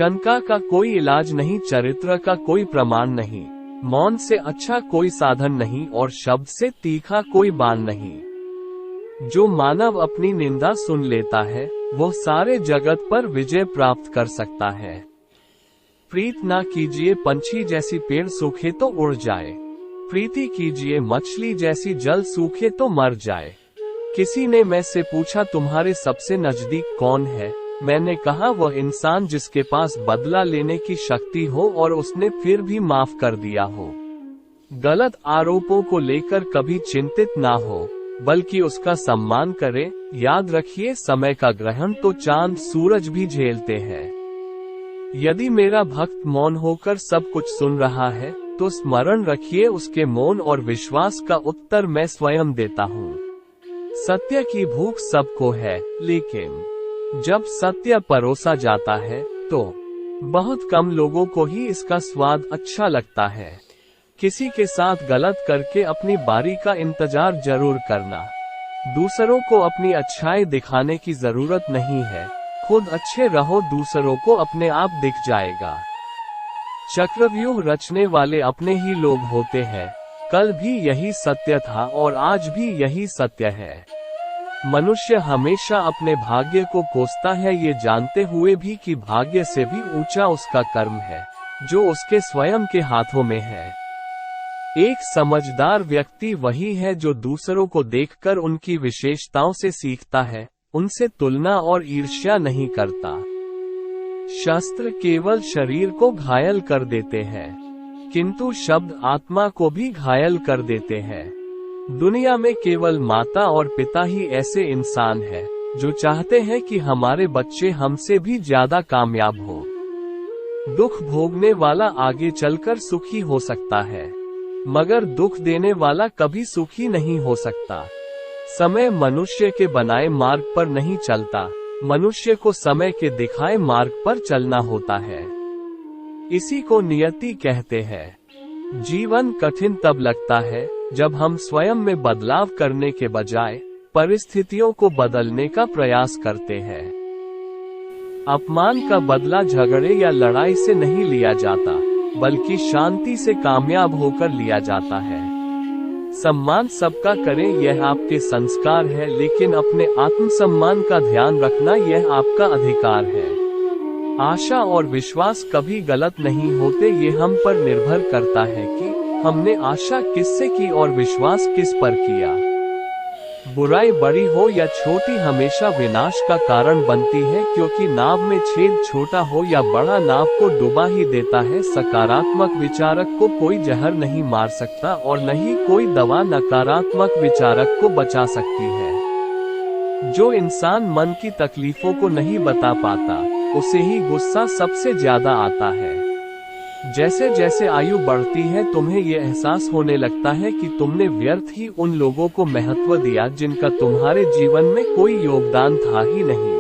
शंका का कोई इलाज नहीं, चरित्र का कोई प्रमाण नहीं, मौन से अच्छा कोई साधन नहीं और शब्द से तीखा कोई बाण नहीं। जो मानव अपनी निंदा सुन लेता है वो सारे जगत पर विजय प्राप्त कर सकता है। प्रीत ना कीजिए पंछी जैसी पेड़ सूखे तो उड़ जाए, प्रीति कीजिए मछली जैसी जल सूखे तो मर जाए। किसी ने मैं से पूछा तुम्हारे सबसे नजदीक कौन है? मैंने कहा वह इंसान जिसके पास बदला लेने की शक्ति हो और उसने फिर भी माफ कर दिया हो। गलत आरोपों को लेकर कभी चिंतित ना हो, बल्कि उसका सम्मान करे। याद रखिए समय का ग्रहण तो चांद सूरज भी झेलते हैं। यदि मेरा भक्त मौन होकर सब कुछ सुन रहा है तो स्मरण रखिए उसके मौन और विश्वास का उत्तर मैं स्वयं देता हूँ। सत्य की भूख सबको है, लेकिन जब सत्य परोसा जाता है तो बहुत कम लोगों को ही इसका स्वाद अच्छा लगता है। किसी के साथ गलत करके अपनी बारी का इंतजार जरूर करना। दूसरों को अपनी अच्छाई दिखाने की जरूरत नहीं है, खुद अच्छे रहो, दूसरों को अपने आप दिख जाएगा। चक्रव्यूह रचने वाले अपने ही लोग होते हैं। कल भी यही सत्य था और आज भी यही सत्य है। मनुष्य हमेशा अपने भाग्य को कोसता है, ये जानते हुए भी कि भाग्य से भी ऊंचा उसका कर्म है जो उसके स्वयं के हाथों में है। एक समझदार व्यक्ति वही है जो दूसरों को देखकर उनकी विशेषताओं से सीखता है, उनसे तुलना और ईर्ष्या नहीं करता। शस्त्र केवल शरीर को घायल कर देते हैं, किंतु शब्द आत्मा को भी घायल कर देते हैं। दुनिया में केवल माता और पिता ही ऐसे इंसान हैं जो चाहते हैं कि हमारे बच्चे हमसे भी ज्यादा कामयाब हो। दुख भोगने वाला आगे चलकर सुखी हो सकता है, मगर दुख देने वाला कभी सुखी नहीं हो सकता। समय मनुष्य के बनाए मार्ग पर नहीं चलता, मनुष्य को समय के दिखाए मार्ग पर चलना होता है। इसी को नियति कहते हैं। जीवन कठिन तब लगता है जब हम स्वयं में बदलाव करने के बजाय परिस्थितियों को बदलने का प्रयास करते हैं। अपमान का बदला झगड़े या लड़ाई से नहीं लिया जाता, बल्कि शांति से कामयाब होकर लिया जाता है। सम्मान सबका करें, यह आपके संस्कार है, लेकिन अपने आत्मसम्मान का ध्यान रखना यह आपका अधिकार है। आशा और विश्वास कभी गलत नहीं होते, ये हम पर निर्भर करता है कि हमने आशा किससे की और विश्वास किस पर किया। बुराई बड़ी हो या छोटी हमेशा विनाश का कारण बनती है, क्योंकि नाव में छेद छोटा हो या बड़ा नाव को डुबा ही देता है। सकारात्मक विचारक को कोई जहर नहीं मार सकता और न ही कोई दवा नकारात्मक विचारक को बचा सकती है। जो इंसान मन की तकलीफों को नहीं बता पाता उसे ही गुस्सा सबसे ज्यादा आता है। जैसे जैसे आयु बढ़ती है तुम्हें ये एहसास होने लगता है कि तुमने व्यर्थ ही उन लोगों को महत्व दिया जिनका तुम्हारे जीवन में कोई योगदान था ही नहीं।